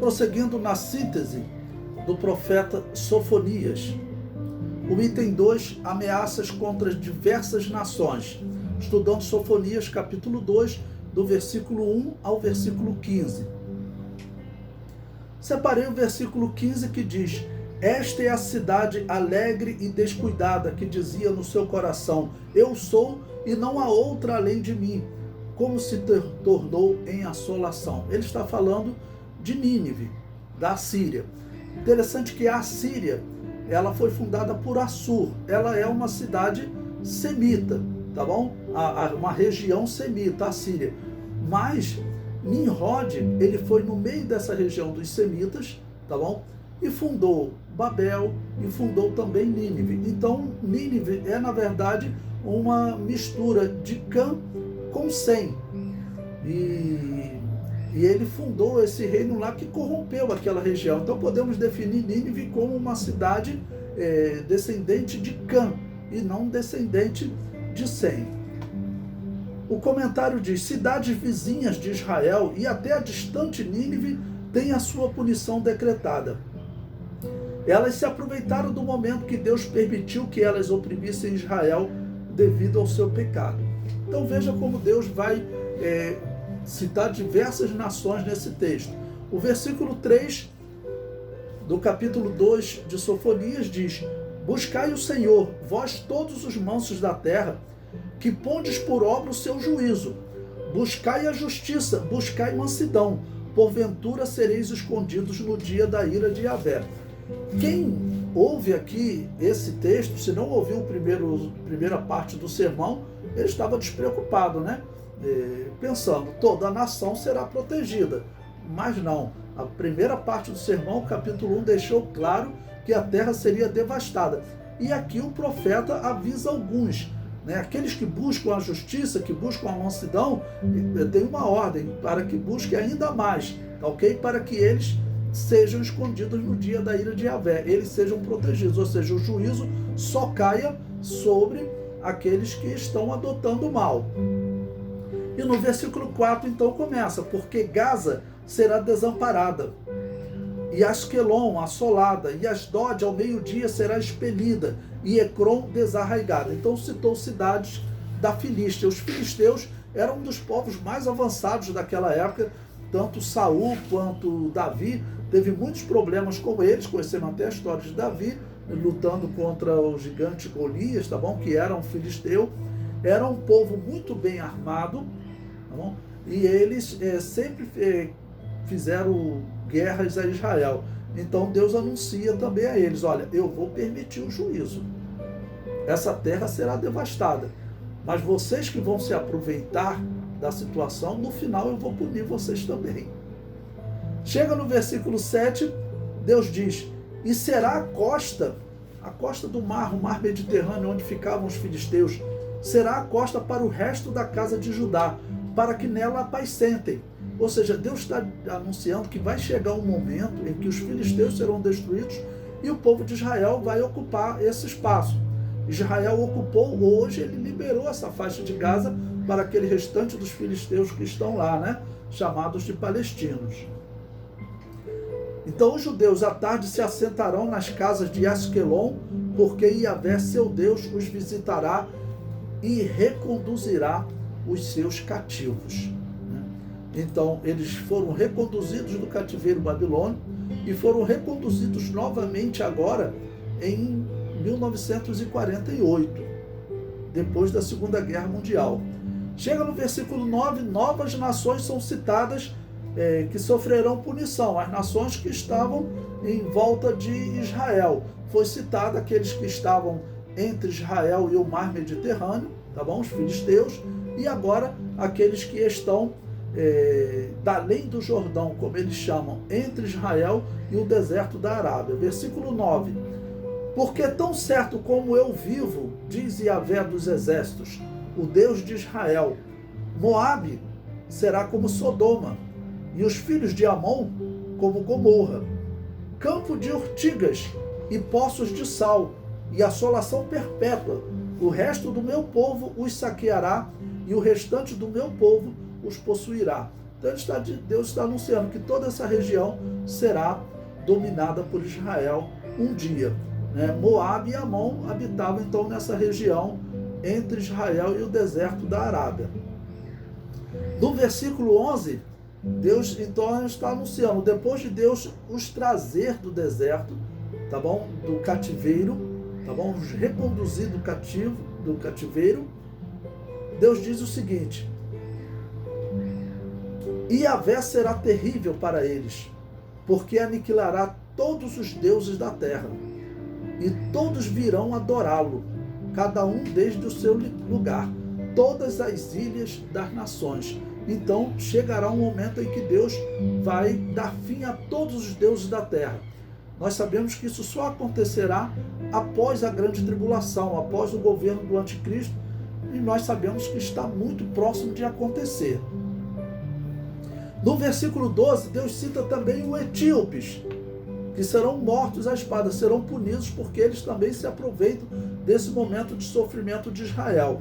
Prosseguindo na síntese do profeta Sofonias. O item 2, ameaças contra diversas nações. Estudando Sofonias, capítulo 2, do versículo 1 ao versículo 15. Separei o versículo 15 que diz: esta é a cidade alegre e descuidada, que dizia no seu coração: eu sou e não há outra além de mim, como se tornou em assolação. Ele está falando de Nínive, da Assíria. Interessante que a Assíria, ela foi fundada por Assur. Ela é uma cidade semita, tá bom? Uma região semita, a Síria. Mas Nimrod, ele foi no meio dessa região dos semitas, tá bom? E fundou Babel e fundou também Nínive. Então, Nínive é, na verdade, uma mistura de Cã com Sem. E ele fundou esse reino lá que corrompeu aquela região. Então, podemos definir Nínive como uma cidade descendente de Cã e não descendente de Sem. O comentário diz: cidades vizinhas de Israel e até a distante Nínive têm a sua punição decretada. Elas se aproveitaram do momento que Deus permitiu que elas oprimissem Israel devido ao seu pecado. Então veja como Deus vai citar diversas nações nesse texto. O versículo 3 do capítulo 2 de Sofonias diz: buscai o Senhor, vós todos os mansos da terra, que pondes por obra o seu juízo. Buscai a justiça, buscai mansidão, porventura sereis escondidos no dia da ira de Yahvé. Quem ouve aqui esse texto, se não ouviu a primeira parte do sermão, ele estava despreocupado, né? Pensando, toda a nação será protegida. Mas não, a primeira parte do sermão, capítulo 1, deixou claro que a terra seria devastada. E aqui o profeta avisa alguns, né? Aqueles que buscam a justiça, que buscam a mansidão, tem uma ordem para que busquem ainda mais, ok? Para que eles sejam escondidos no dia da ira de Yahvé, eles sejam protegidos, ou seja, o juízo só caia sobre aqueles que estão adotando o mal. E no versículo 4 então começa: porque Gaza será desamparada, e Asquelon assolada, e Asdod ao meio-dia será expelida, e Ecrom desarraigada. Então citou cidades da Filístia. Os filisteus eram um dos povos mais avançados daquela época. Tanto Saul quanto Davi teve muitos problemas com eles, conhecendo até a história de Davi, lutando contra o gigante Golias, tá bom? Que era um filisteu. Era um povo muito bem armado, tá bom? E eles sempre fizeram guerras a Israel. Então Deus anuncia também a eles: olha, eu vou permitir o juízo. Essa terra será devastada. Mas vocês que vão se aproveitar da situação, no final eu vou punir vocês também. Chega no versículo 7, Deus diz: e será a costa do mar, o mar Mediterrâneo, onde ficavam os filisteus, será a costa para o resto da casa de Judá, para que nela apacentem. Ou seja, Deus está anunciando que vai chegar um momento em que os filisteus serão destruídos e o povo de Israel vai ocupar esse espaço. Israel ocupou, hoje ele liberou essa faixa de Gaza para aquele restante dos filisteus que estão lá, né? Chamados de palestinos. Então os judeus à tarde se assentarão nas casas de Asquelon, porque Yahvé, seu Deus, os visitará e reconduzirá os seus cativos. Então eles foram reconduzidos do cativeiro babilônico e foram reconduzidos novamente agora em 1948, depois da Segunda Guerra Mundial. Chega no versículo 9, novas nações são citadas que sofrerão punição, as nações que estavam em volta de Israel. Foi citado aqueles que estavam entre Israel e o mar Mediterrâneo, tá bom? Os filisteus, e agora aqueles que estão da além do Jordão, como eles chamam, entre Israel e o deserto da Arábia. Versículo 9: porque tão certo como eu vivo, diz Yahvé dos exércitos, o Deus de Israel, Moabe será como Sodoma, e os filhos de Amon como Gomorra, campo de urtigas e poços de sal, e assolação perpétua. O resto do meu povo os saqueará, e o restante do meu povo os possuirá. Então Deus está anunciando que toda essa região será dominada por Israel um dia. Moabe e Amon habitavam então nessa região entre Israel e o deserto da Arábia. No versículo 11, Deus então está anunciando, depois de Deus os trazer do deserto, tá bom? Do cativeiro, tá bom? Os reconduzir do cativeiro, Deus diz o seguinte: Yahvé será terrível para eles, porque aniquilará todos os deuses da terra, e todos virão adorá-lo, cada um desde o seu lugar, todas as ilhas das nações. Então chegará um momento em que Deus vai dar fim a todos os deuses da terra. Nós sabemos que isso só acontecerá após a grande tribulação, após o governo do anticristo, e nós sabemos que está muito próximo de acontecer. No versículo 12, Deus cita também os etíopes, que serão mortos à espada, serão punidos porque eles também se aproveitam desse momento de sofrimento de Israel.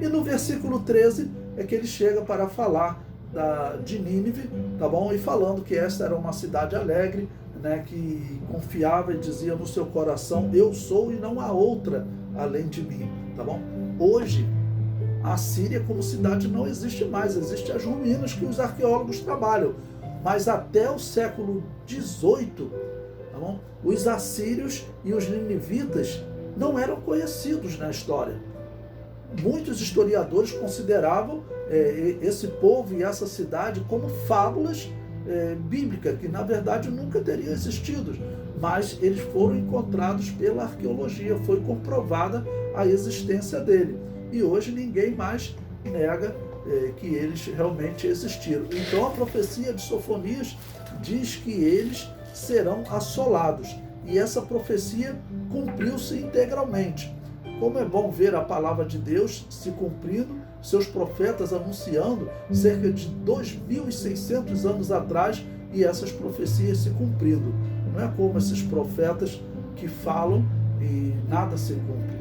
E no versículo 13 é que ele chega para falar de Nínive, tá bom? E falando que esta era uma cidade alegre, que confiava e dizia no seu coração: eu sou e não há outra além de mim, tá bom? Hoje, a Síria como cidade não existe mais, existem as ruínas que os arqueólogos trabalham, mas até o século XVIII, tá bom? Os assírios e os ninivitas não eram conhecidos na história. Muitos historiadores consideravam esse povo e essa cidade como fábulas bíblicas, que na verdade nunca teriam existido, mas eles foram encontrados pela arqueologia, foi comprovada a existência dele. E hoje ninguém mais nega que eles realmente existiram. Então a profecia de Sofonias diz que eles serão assolados. E essa profecia cumpriu-se integralmente. Como é bom ver a palavra de Deus se cumprindo, seus profetas anunciando cerca de 2.600 anos atrás, e essas profecias se cumprindo. Não é como esses profetas que falam e nada se cumpre.